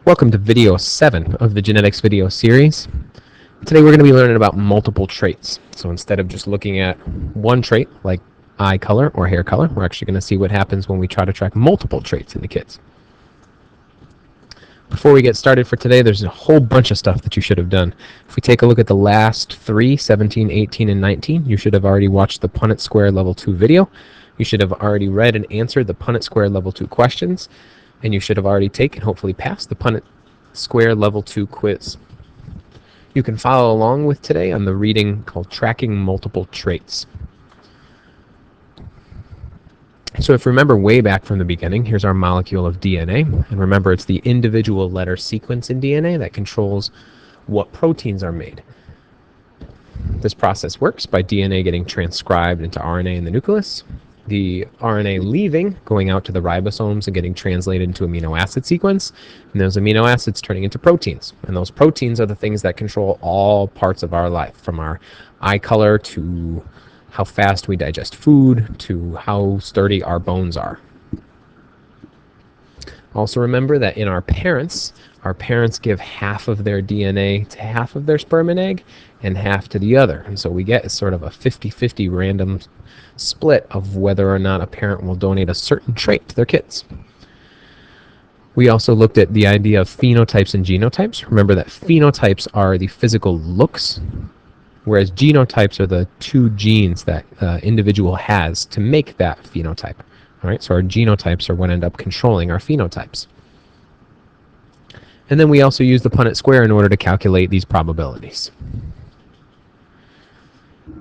Welcome to video 7 of the genetics video series. Today we're going to be learning about multiple traits. So instead of just looking at one trait like eye color or hair color, we're actually going to see what happens when we try to track multiple traits in the kids. Before we get started for today, there's a whole bunch of stuff that you should have done. If we take a look at the last 3, 17, 18, and 19, you should have already watched the Punnett Square Level 2 video. You should have already read and answered the Punnett Square Level 2 questions. And you should have already taken, hopefully passed, the Punnett Square Level 2 quiz. You can follow along with today on the reading called Tracking Multiple Traits. So if you remember way back from the beginning, here's our molecule of DNA. And remember, it's the individual letter sequence in DNA that controls what proteins are made. This process works by DNA getting transcribed into RNA in the nucleus, the RNA leaving, going out to the ribosomes and getting translated into amino acid sequence, and those amino acids turning into proteins. And those proteins are the things that control all parts of our life, from our eye color to how fast we digest food to how sturdy our bones are. Also remember that in our parents give half of their DNA to half of their sperm and egg and half to the other. And so we get sort of a 50-50 random split of whether or not a parent will donate a certain trait to their kids. We also looked at the idea of phenotypes and genotypes. Remember that phenotypes are the physical looks, whereas genotypes are the two genes that individual has to make that phenotype. All right, so our genotypes are what end up controlling our phenotypes. And then we also use the Punnett square in order to calculate these probabilities.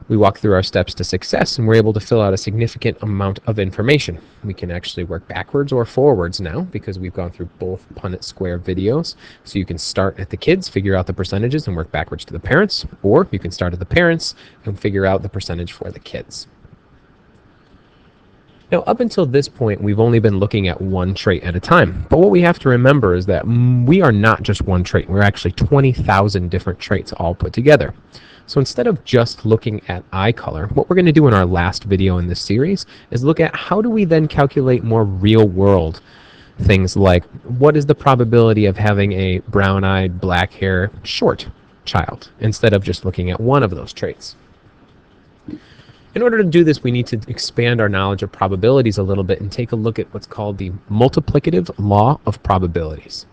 We walk through our steps to success, and we're able to fill out a significant amount of information. We can actually work backwards or forwards now because we've gone through both Punnett square videos. So you can start at the kids, figure out the percentages, and work backwards to the parents, or you can start at the parents and figure out the percentage for the kids. Now, up until this point, we've only been looking at one trait at a time. But what we have to remember is that we are not just one trait. We're actually 20,000 different traits all put together. So instead of just looking at eye color, what we're going to do in our last video in this series is look at how do we then calculate more real-world things like what is the probability of having a brown-eyed, black-hair, short child, instead of just looking at one of those traits. In order to do this, we need to expand our knowledge of probabilities a little bit and take a look at what's called the multiplicative law of probabilities.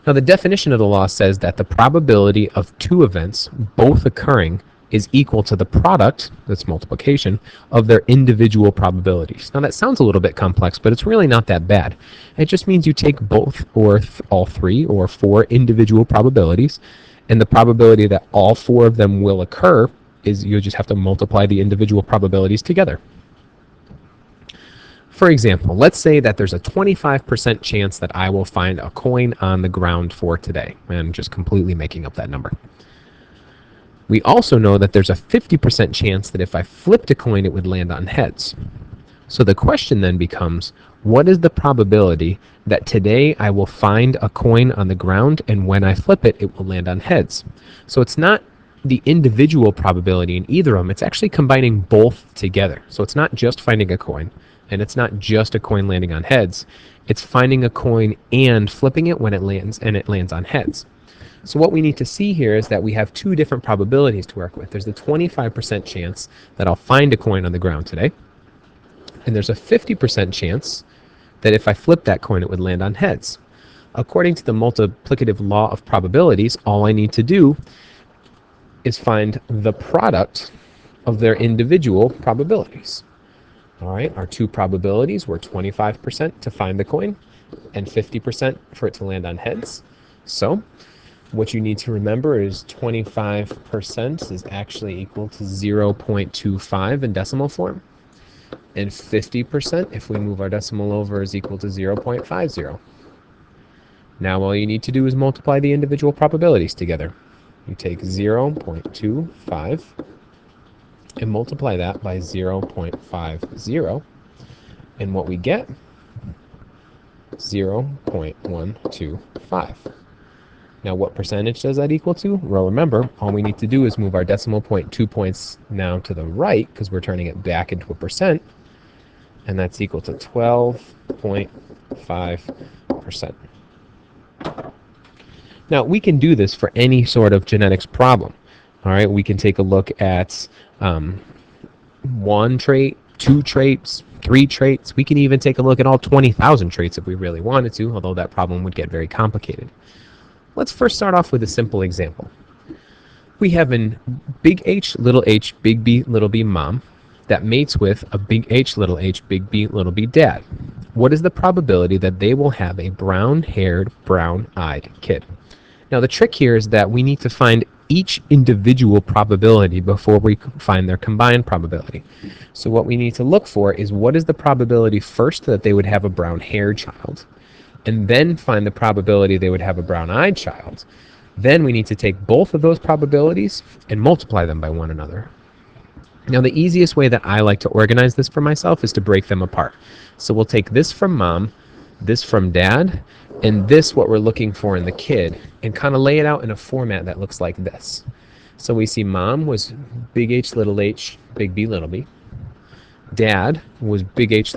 Now, the definition of the law says that the probability of two events, both occurring, is equal to the product, that's multiplication, of their individual probabilities. Now, that sounds a little bit complex, but it's really not that bad. It just means you take both or all three or four individual probabilities, and the probability that all four of them will occur is you just have to multiply the individual probabilities together. For example, let's say that there's a 25% chance that I will find a coin on the ground for today. I'm just completely making up that number. We also know that there's a 50% chance that if I flipped a coin, it would land on heads. So the question then becomes, what is the probability that today I will find a coin on the ground, and when I flip it, it will land on heads? So it's not the individual probability in either of them, it's actually combining both together. So it's not just finding a coin, and it's not just a coin landing on heads, it's finding a coin and flipping it when it lands, and it lands on heads. So what we need to see here is that we have two different probabilities to work with. There's the 25% chance that I'll find a coin on the ground today, and there's a 50% chance that if I flip that coin, it would land on heads. According to the multiplicative law of probabilities, all I need to do is find the product of their individual probabilities. All right, our two probabilities were 25% to find the coin and 50% for it to land on heads. So what you need to remember is 25% is actually equal to 0.25 in decimal form. And 50%, if we move our decimal over, is equal to 0.50. Now all you need to do is multiply the individual probabilities together. You take 0.25 and multiply that by 0.50, and what we get, 0.125. Now what percentage does that equal to? Well, remember, all we need to do is move our decimal point 2 points now to the right, because we're turning it back into a percent, and that's equal to 12.5%. Now, we can do this for any sort of genetics problem. All right, we can take a look at one trait, two traits, three traits. We can even take a look at all 20,000 traits if we really wanted to, although that problem would get very complicated. Let's first start off with a simple example. We have a big H, big B, little b mom that mates with a big H, big B, little b dad. What is the probability that they will have a brown-haired, brown-eyed kid? Now, the trick here is that we need to find each individual probability before we find their combined probability. So what we need to look for is what is the probability first that they would have a brown-haired child, and then find the probability they would have a brown-eyed child. Then we need to take both of those probabilities and multiply them by one another. Now, the easiest way that I like to organize this for myself is to break them apart. So we'll take this from mom, this from dad, and this what we're looking for in the kid, and kind of lay it out in a format that looks like this. So we see mom was big H, big B, little b. Dad was big H,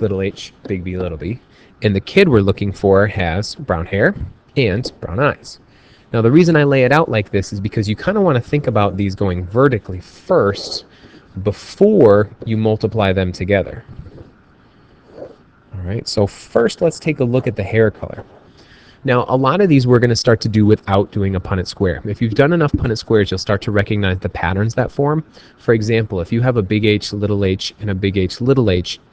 big B, little b. And the kid we're looking for has brown hair and brown eyes. Now, the reason I lay it out like this is because you kind of want to think about these going vertically first before you multiply them together. All right, so first let's take a look at the hair color. Now, a lot of these we're going to start to do without doing a Punnett square. If you've done enough Punnett squares, you'll start to recognize the patterns that form. For example, if you have a big H, and a big H,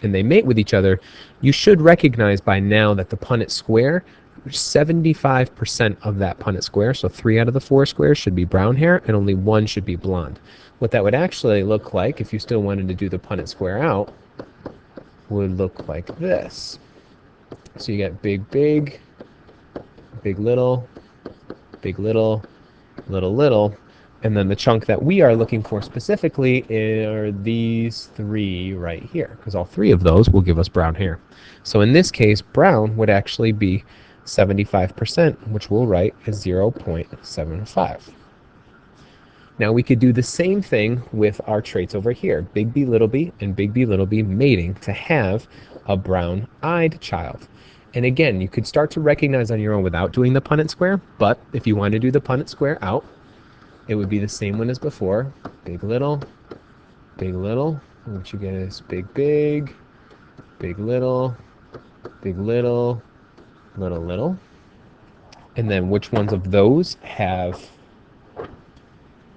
and they mate with each other, you should recognize by now that the Punnett square, 75% of that Punnett square, so 3 out of the 4 squares should be brown hair and only 1 should be blonde. What that would actually look like, if you still wanted to do the Punnett square out, would look like this. So you get big, big, big, little, little, little, and then the chunk that we are looking for specifically are these 3 right here, because all 3 of those will give us brown hair. So in this case, brown would actually be 75%, which we'll write as 0.75. Now we could do the same thing with our traits over here, big B, and big B, little b mating to have a brown-eyed child. And again, you could start to recognize on your own without doing the Punnett square, but if you want to do the Punnett square out, it would be the same one as before, big, little, and what you get is big, big, little, little, little. And then which ones of those have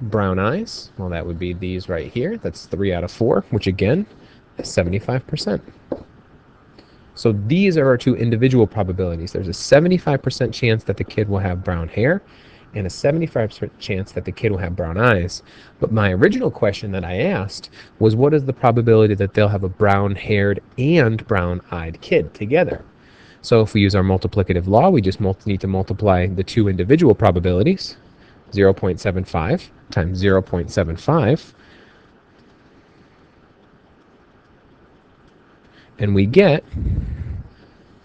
brown eyes? Well, that would be these right here. That's 3 out of 4, which again is 75%. So these are our 2 individual probabilities. There's a 75% chance that the kid will have brown hair and a 75% chance that the kid will have brown eyes. But my original question that I asked was, what is the probability that they'll have a brown-haired and brown-eyed kid together? So if we use our multiplicative law, we just need to multiply the 2 individual probabilities, 0.75 times 0.75, and we get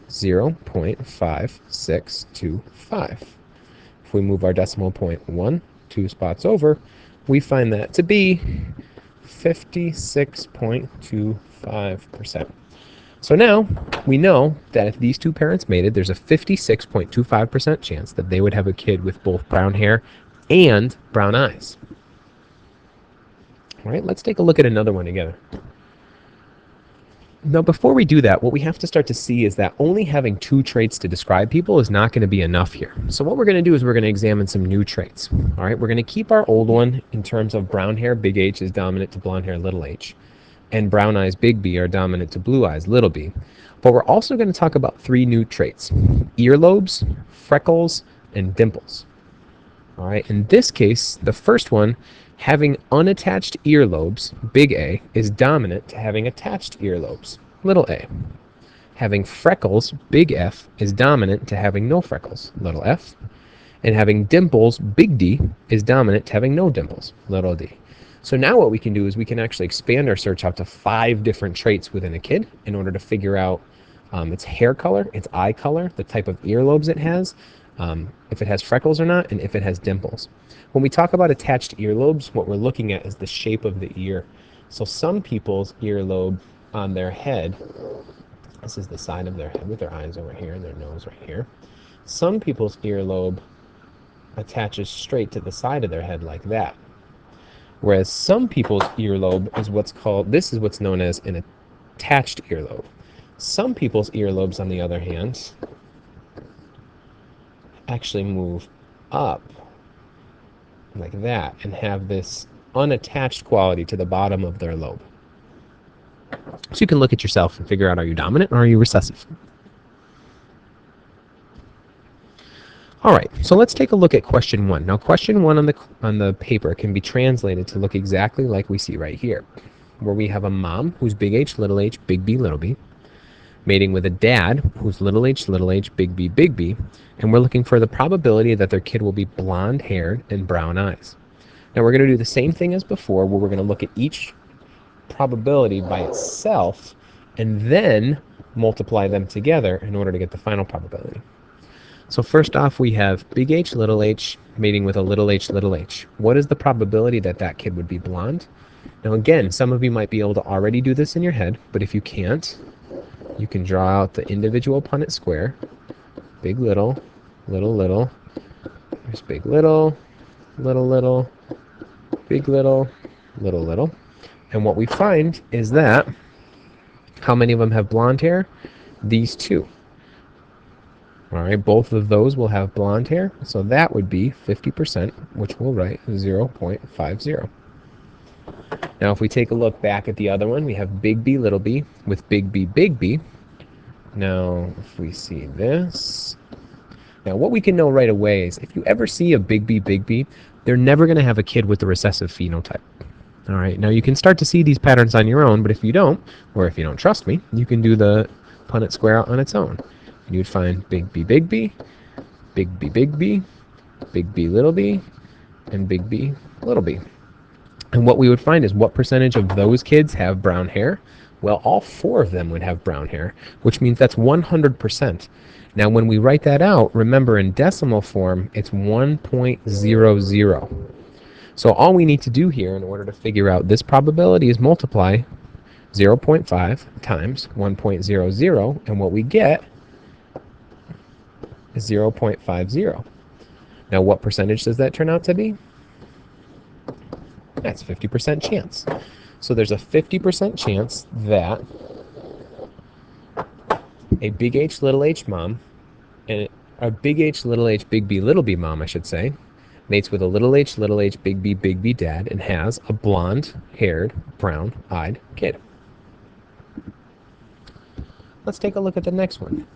0.5625. If we move our decimal point 2 spots over, we find that to be 56.25%. So now we know that if these 2 parents mated, there's a 56.25% chance that they would have a kid with both brown hair and brown eyes. All right, let's take a look at another one together. Now, before we do that, what we have to start to see is that only having 2 traits to describe people is not going to be enough here. So what we're going to do is we're going to examine some new traits. All right, we're going to keep our old one in terms of brown hair, big H, is dominant to blonde hair, little h, and brown eyes, big B, are dominant to blue eyes, little b. But we're also going to talk about 3 new traits: earlobes, freckles, and dimples. All right, in this case, the first one, having unattached earlobes, big A, is dominant to having attached earlobes, little a. Having freckles, big F, is dominant to having no freckles, little f. And having dimples, big D, is dominant to having no dimples, little d. So now what we can do is we can actually expand our search out to 5 different traits within a kid in order to figure out its hair color, its eye color, the type of earlobes it has, if it has freckles or not, and if it has dimples. When we talk about attached earlobes, what we're looking at is the shape of the ear. So some people's earlobe on their head, this is the side of their head with their eyes over here and their nose right here. Some people's earlobe attaches straight to the side of their head like that. Whereas some people's earlobe is this is what's known as an attached earlobe. Some people's earlobes, on the other hand, actually move up like that and have this unattached quality to the bottom of their lobe. So you can look at yourself and figure out, are you dominant or are you recessive? All right, so let's take a look at question 1. Now, question 1 on the paper can be translated to look exactly like we see right here, where we have a mom who's big H, big B, little b, mating with a dad who's little h, big B, and we're looking for the probability that their kid will be blonde-haired and brown eyes. Now, we're going to do the same thing as before, where we're going to look at each probability by itself and then multiply them together in order to get the final probability. So first off, we have big H mating with a little h. What is the probability that that kid would be blonde? Now again, some of you might be able to already do this in your head, but if you can't, you can draw out the individual Punnett square. Big little, little. There's big little, big little. And what we find is that, how many of them have blonde hair? These two. All right, both of those will have blonde hair, so that would be 50%, which we'll write 0.50. Now, if we take a look back at the other one, we have big B, little b, with big B. Now, if we see this, now what we can know right away is if you ever see a big B, they're never going to have a kid with the recessive phenotype. All right, now you can start to see these patterns on your own, but if you don't, or if you don't trust me, you can do the Punnett square out on its own. You would find big B, big B, big B, little b, and big B, little b. And what we would find is what percentage of those kids have brown hair? Well, all 4 of them would have brown hair, which means that's 100%. Now, when we write that out, remember in decimal form, it's 1.00. So all we need to do here in order to figure out this probability is multiply 0.5 times 1.00, and what we get is 0.50. Now, what percentage does that turn out to be? That's 50% chance. So there's a 50% chance that a big H, little h mom, and a big H, big B mom, I should say, mates with a little h, big B dad, and has a blonde-haired, brown-eyed kid. Let's take a look at the next one.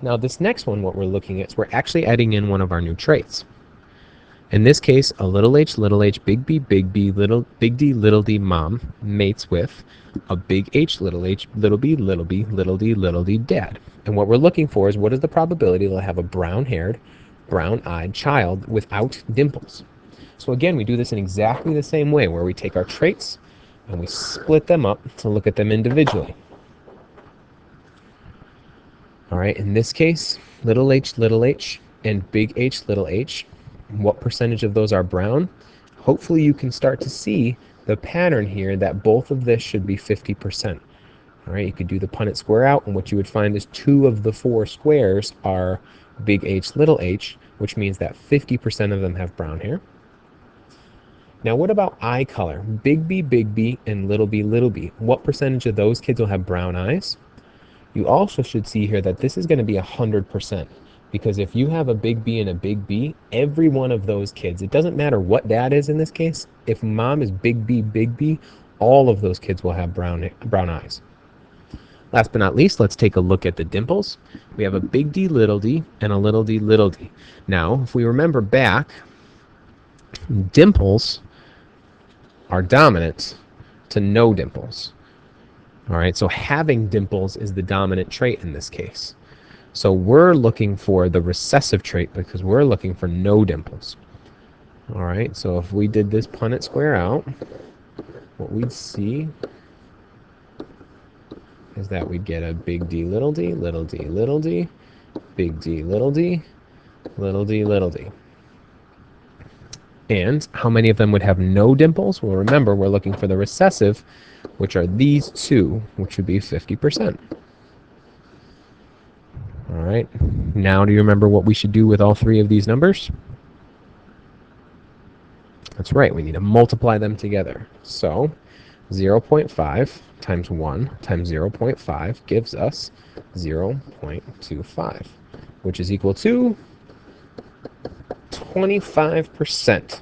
Now, this next one, what we're looking at is we're actually adding in one of our new traits. In this case, a little h, big B, little D mom mates with a big H, little B, little D dad. And what we're looking for is what is the probability they'll have a brown-haired, brown-eyed child without dimples. So again, we do this in exactly the same way, where we take our traits and we split them up to look at them individually. All right, in this case, little h, and big H, little h, what percentage of those are brown? Hopefully you can start to see the pattern here that both of this should be 50%. All right, you could do the Punnett square out, and what you would find is 2 of the 4 squares are big H, little h, which means that 50% of them have brown hair. Now, what about eye color? Big B, and little b. What percentage of those kids will have brown eyes? You also should see here that this is going to be 100%, because if you have a big B and a big B, every one of those kids, it doesn't matter what dad is in this case, if mom is big B, all of those kids will have brown eyes. Last but not least, let's take a look at the dimples. We have a big D, and a little d. Now, if we remember back, dimples are dominant to no dimples. All right, so having dimples is the dominant trait in this case. So we're looking for the recessive trait because we're looking for no dimples. All right, so if we did this Punnett square out, what we'd see is that we'd get a big D, little d, big D, little d, little d. And how many of them would have no dimples? Well, remember, we're looking for the recessive, which are these 2, which would be 50%. All right. Now, do you remember what we should do with all 3 of these numbers? That's right, we need to multiply them together. So 0.5 times 1 times 0.5 gives us 0.25, which is equal to 25%.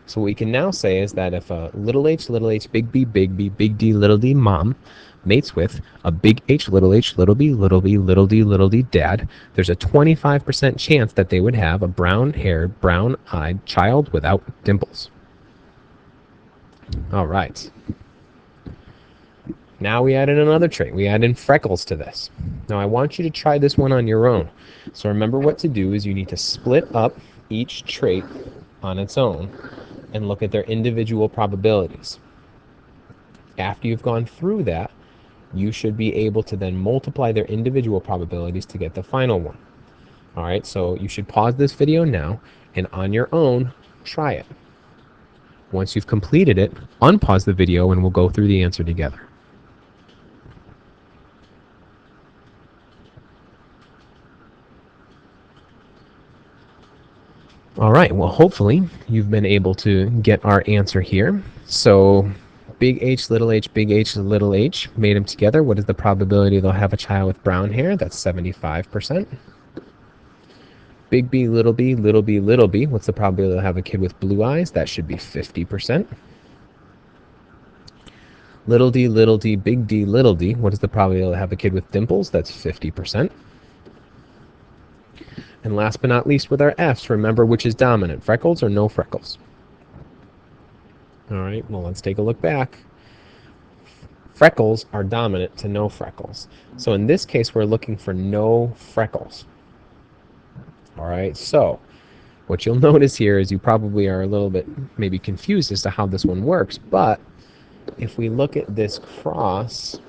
So what we can now say is that if a little h, big B, big D, little d, mom, mates with a big H, little b, little d, dad, there's a 25% chance that they would have a brown-haired, brown-eyed child without dimples. All right. Now we add in another trait. We add in freckles to this. Now I want you to try this one on your own. So remember what to do is you need to split up each trait on its own and look at their individual probabilities. After you've gone through that, you should be able to then multiply their individual probabilities to get the final one. All right, so you should pause this video now and on your own, try it. Once you've completed it, unpause the video and we'll go through the answer together. All right, well, hopefully you've been able to get our answer here. So big H, little h, made them together. What is the probability they'll have a child with brown hair? That's 75%. Big B, little b, what's the probability they'll have a kid with blue eyes? That should be 50%. Little d, big D, little d, what is the probability they'll have a kid with dimples? That's 50%. And last but not least with our F's, remember which is dominant, freckles or no freckles? All right, well, let's take a look back. Freckles are dominant to no freckles. So in this case, we're looking for no freckles. All right, so what you'll notice here is you probably are a little bit maybe confused as to how this one works, but if we look at this cross,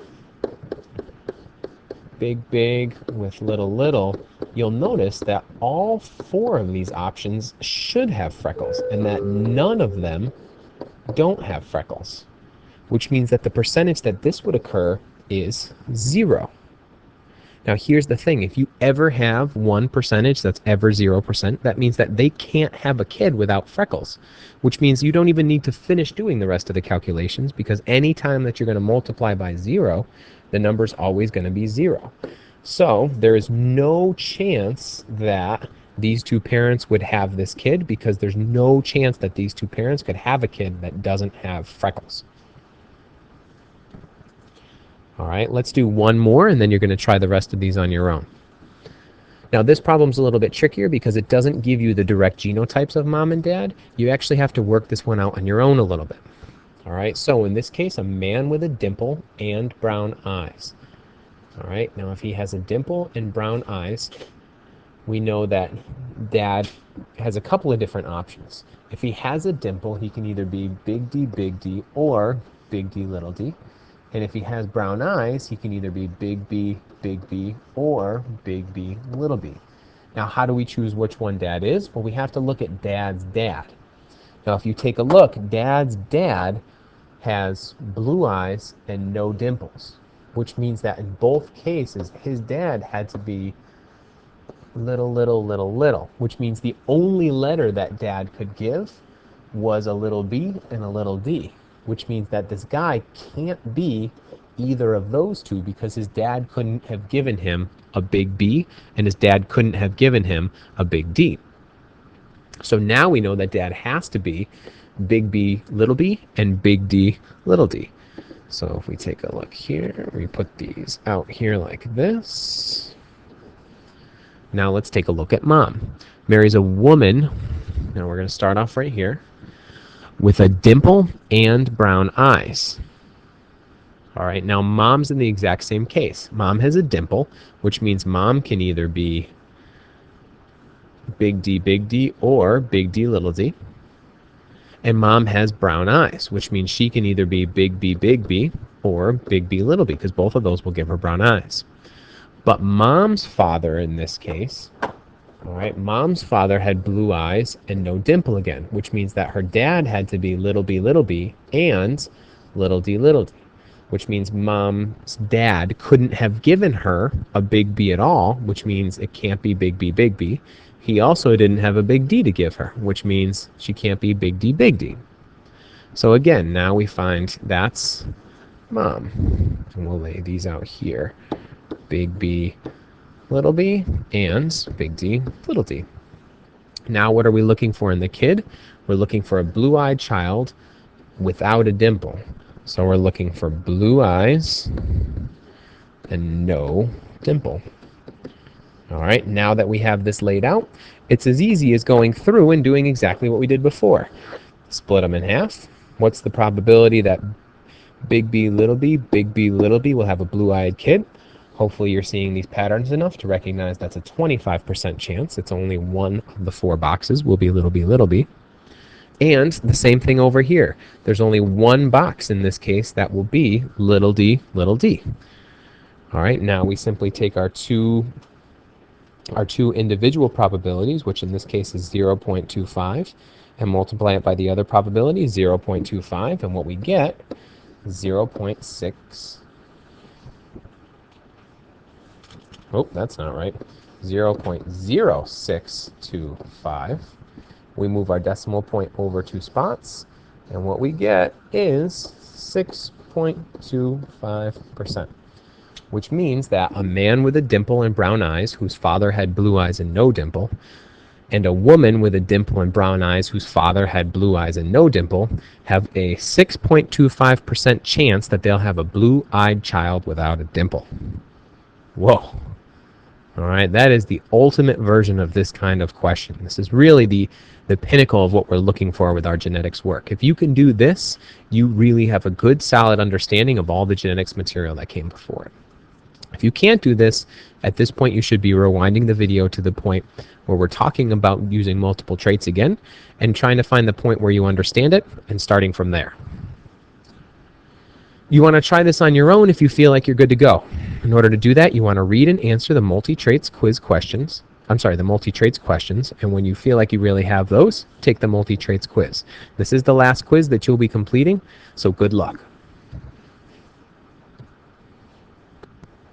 big with little, you'll notice that all four of these options should have freckles and that none of them don't have freckles, which means that the percentage that this would occur is 0. Now here's the thing, if you ever have one percentage that's ever 0%, that means that they can't have a kid without freckles, which means you don't even need to finish doing the rest of the calculations because any time that you're going to multiply by 0, the number's always going to be 0. So there is no chance that these two parents would have this kid because there's no chance that these two parents could have a kid that doesn't have freckles. All right, let's do one more and then you're going to try the rest of these on your own. Now this problem's a little bit trickier because it doesn't give you the direct genotypes of mom and dad. You actually have to work this one out on your own a little bit. All right, so in this case, a man with a dimple and brown eyes. All right, now if he has a dimple and brown eyes, we know that dad has a couple of different options. If he has a dimple, he can either be big D, or big D, little d. And if he has brown eyes, he can either be big B, or big B, little b. Now, how do we choose which one dad is? Well, we have to look at dad's dad. Now, if you take a look, dad's dad has blue eyes and no dimples, which means that in both cases, his dad had to be little, which means the only letter that dad could give was a little b and a little d, which means that this guy can't be either of those two because his dad couldn't have given him a big B and his dad couldn't have given him a big D. So now we know that dad has to be big B, and big D, little d. So if we take a look here, we put these out here like this. Now let's take a look at mom. Marries a woman, now we're going to start off right here, with a dimple and brown eyes. All right, now mom's in the exact same case. Mom has a dimple, which means mom can either be big D, or big D, little d. And mom has brown eyes, which means she can either be big B, or big B, little b, because both of those will give her brown eyes. But mom's father in this case, all right, mom's father had blue eyes and no dimple again, which means that her dad had to be little b, and little d. which means mom's dad couldn't have given her a big B at all, which means it can't be big B, big B. He also didn't have a big D to give her, which means she can't be big D, big D. So again, now we find that's mom. And we'll lay these out here. Big B, little b, and big D, little d. Now what are we looking for in the kid? We're looking for a blue-eyed child without a dimple. So we're looking for blue eyes and no dimple. All right, now that we have this laid out, it's as easy as going through and doing exactly what we did before. Split them in half. What's the probability that big B, little b will have a blue-eyed kid? Hopefully you're seeing these patterns enough to recognize that's a 25% chance. It's only one of the 4 boxes will be little b, little b. And the same thing over here. There's only one box in this case that will be little d, little d. All right, now we simply take our two individual probabilities, which in this case is 0.25, and multiply it by the other probability, 0.25, and what we get is 0.6. Oh, that's not right. 0.0625. We move our decimal point over 2 spots, and what we get is 6.25%, which means that a man with a dimple and brown eyes whose father had blue eyes and no dimple, and a woman with a dimple and brown eyes whose father had blue eyes and no dimple have a 6.25% chance that they'll have a blue-eyed child without a dimple. Whoa. All right, that is the ultimate version of this kind of question. This is really the pinnacle of what we're looking for with our genetics work. If you can do this, you really have a good, solid understanding of all the genetics material that came before it. If you can't do this, at this point you should be rewinding the video to the point where we're talking about using multiple traits again and trying to find the point where you understand it and starting from there. You want to try this on your own if you feel like you're good to go. In order to do that, you want to read and answer the multi-traits questions. And when you feel like you really have those, take the multi-traits quiz. This is the last quiz that you'll be completing, so good luck.